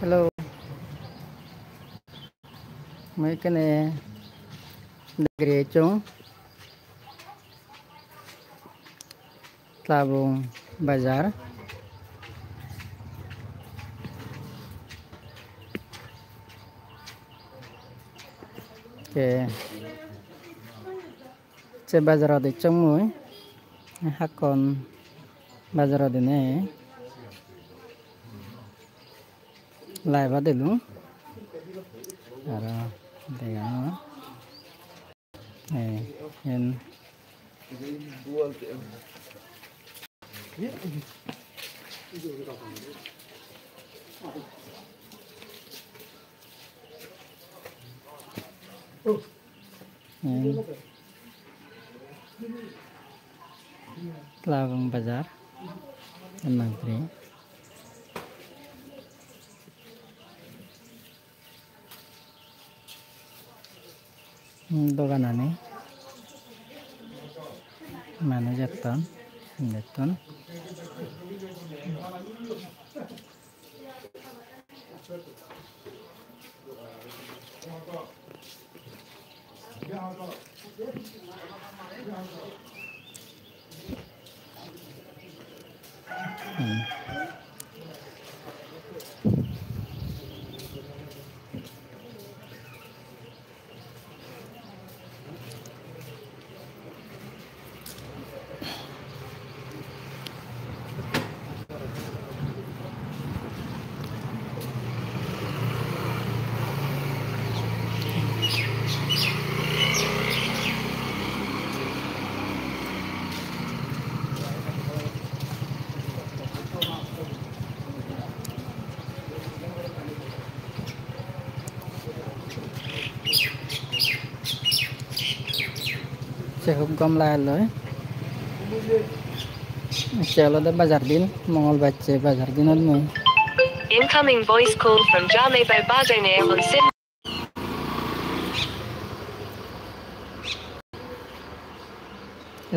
Hello, mấy cái này dari chung Tabung Bazar. Oke, ce bazar di chung mui hakon bazar di ne live di lu ara dengan en Tabung Bazar Mangkri. Doganane manajer ton neton sẽ không kom lại lối chelo de bazar din mongol bacche bazar din mui Incoming voice call from Jarlebo Bardone on SIM.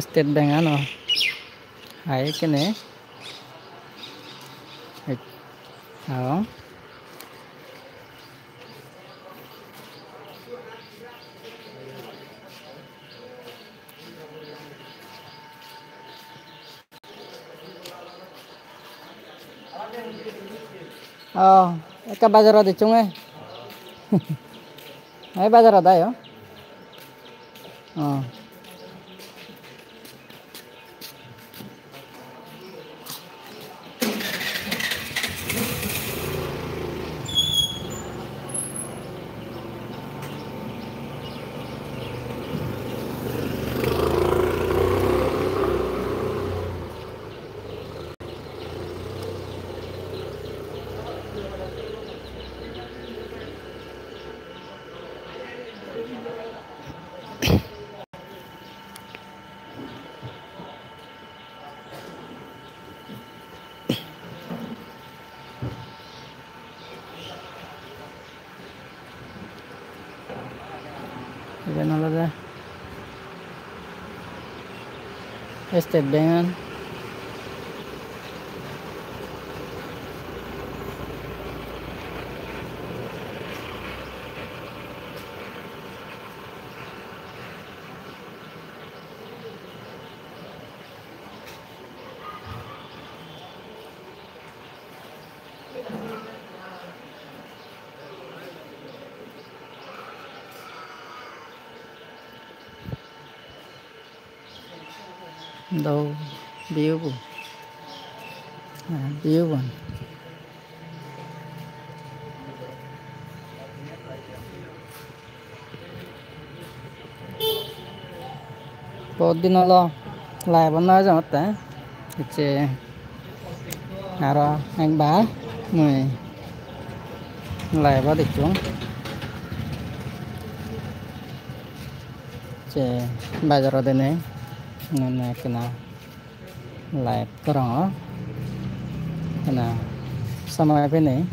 State Bank ano hai cái này đó cái bazar di chung ấy hai bazar ada ya Yan alaga State Bank đâu biếu biếu buồn बहुत दिन hello live बना जाता है इचे आरो एक बार मुई लाइव देखूं चे बाजार देने nana kena live terang kena sama apa ni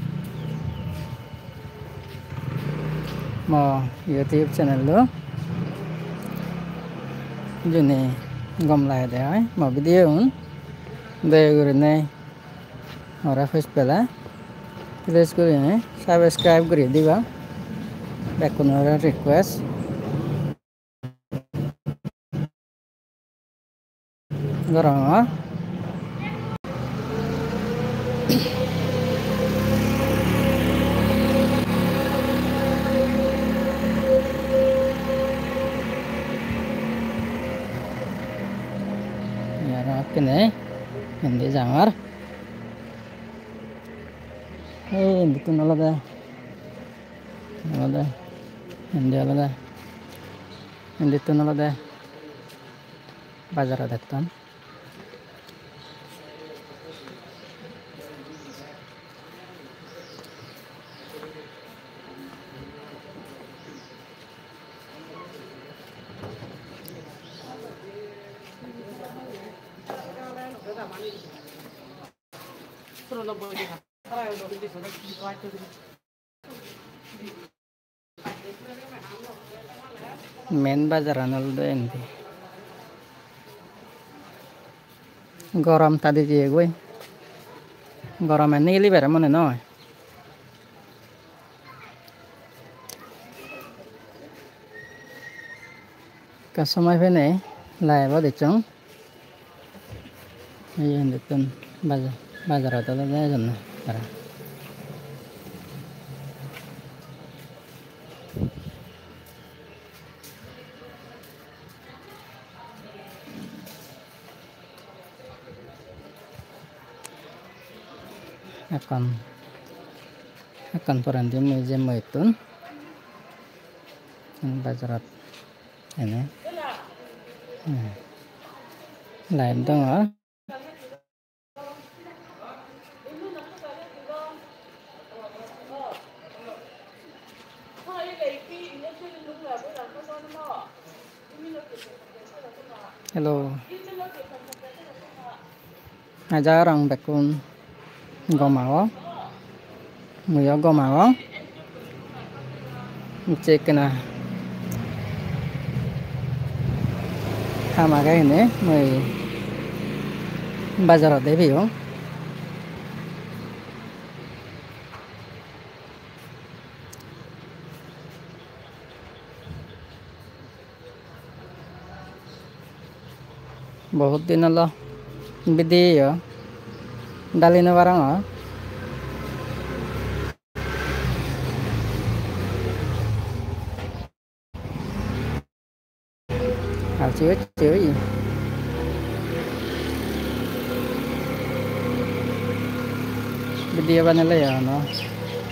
mau YouTube channel lo jadi gom live deh mau video un deh guru ni orang Facebook lah Please kuri subscribe kuri diba. Bekunora request. Gorong kene hindi jangar hindi to nalada hindi to nalada bazar adattan main bazaran holo endi gorom tadi je gue gorom nili bere mone noy kasomai phene lai bo de chong এই দেখুন বাজার হতে যায় জন্য তারা akan peranti museum itu bazarat ini lain dong hello aja orang bekun gomao muyo gomao cek na sama kayak ini muy bazar de bio बहुत दिन हलो विधि डाली न Barang chứa gì video bên này nó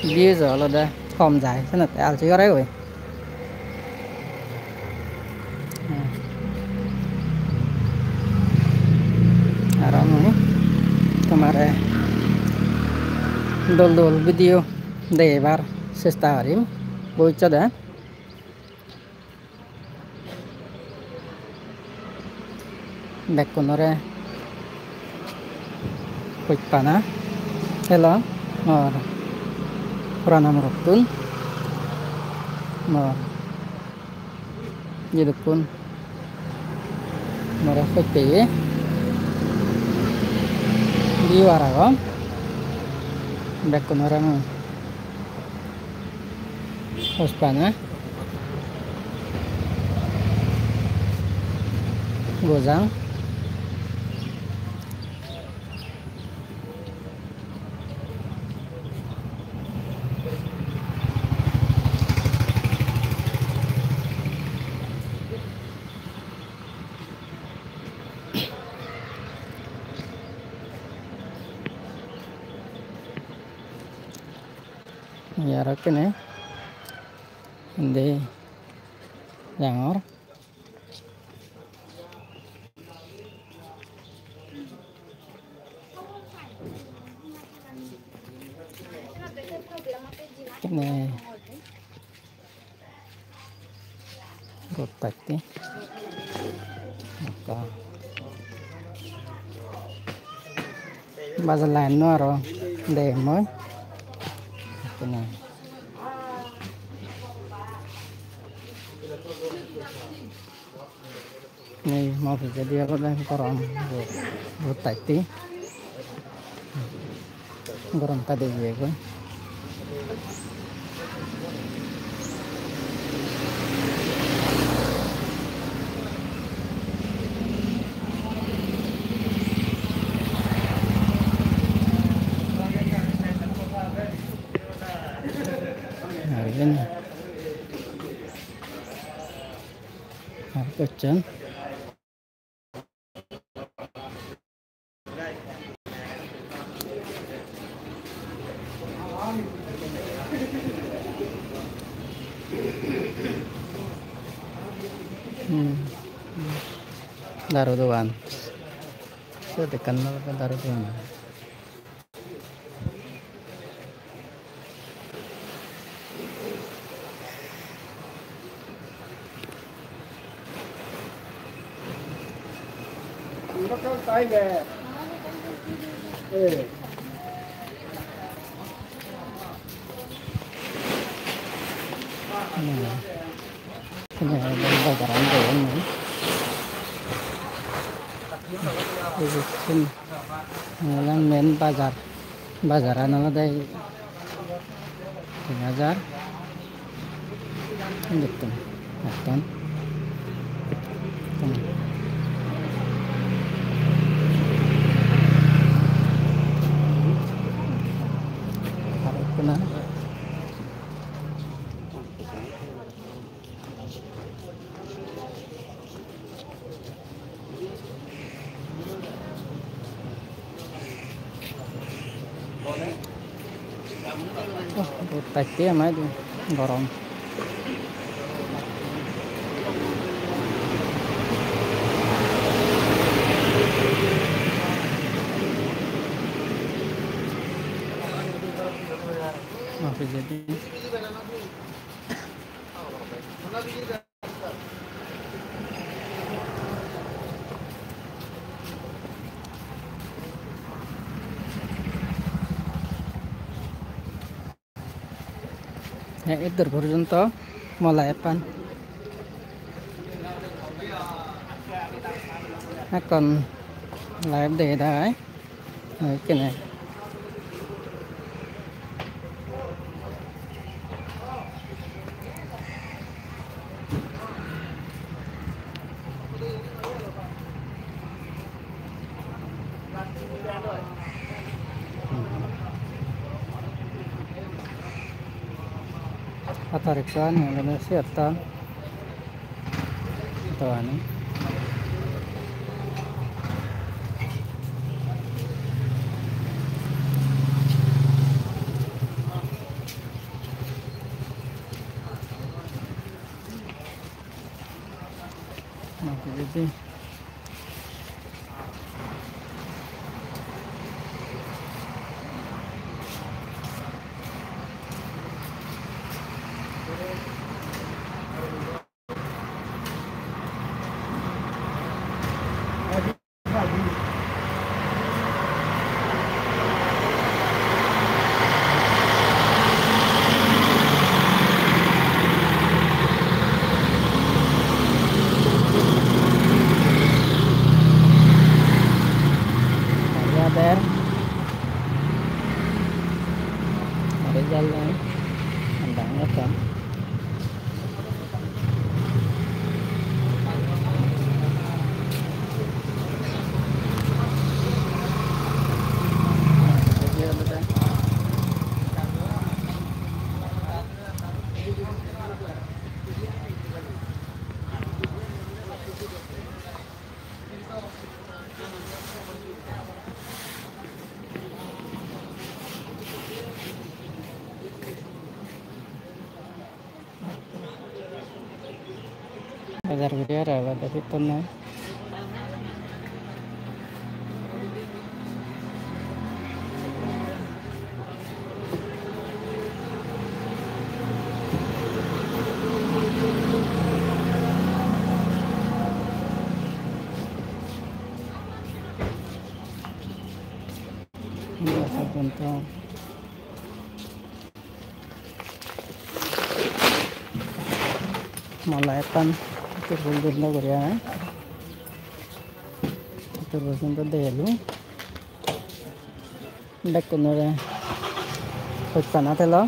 view giờ là đây không dài thế là tạo chứa đấy rồi đó nữa kemarin dol video để bar sestarim bocah dah bekunore kuipana hello purana merotun jadi pun merasa kaya di warago bekunore kuipana gozang ya rakin ya ini jangor ini rotak nih maka bazar lain noro demo ini nih mau jadi apa dah korang rotak nih gorong tadi je gue Harganya harga daruduan itu dikenal ke daruduan. Ini ada bazaran ini. Ini main bazaran ala dari bazar gitu kan. Harus benar. Pasti ama itu gorong. Maaf jadi. इधर पर्यंत मलाई pan còn lại để đấy cái này Atarikan yang Indonesia tan tuan jadi ada jalan andangnya kan bazar gede ada fiturnya ini contoh mulai pan turun na Korea turun to delu ndak kono re pagpana telo